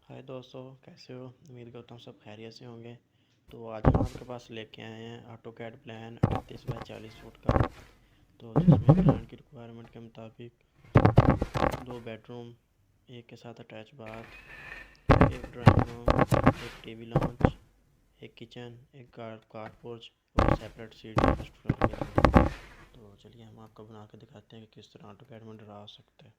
हाय दोस्तों, कैसे हो? उम्मीद करता हूँ सब खैरियत से होंगे। तो आज हम आपके पास लेके आए हैं ऑटो कैड प्लान 38 बाई 40 फुट का। तो जिसमें क्लाइंट की रिक्वायरमेंट के मुताबिक 2 बेडरूम, एक के साथ अटैच बाथ, एक ड्राइंग रूम, एक टीवी लॉन्च, एक किचन, एक कार पोर्च और सेपरेट सीटिंग रेस्टोरेंट लगे हुए हैं। तो चलिए हम आपको बना के दिखाते हैं कि किस तरह ऑटो कैड में डरा सकते हैं।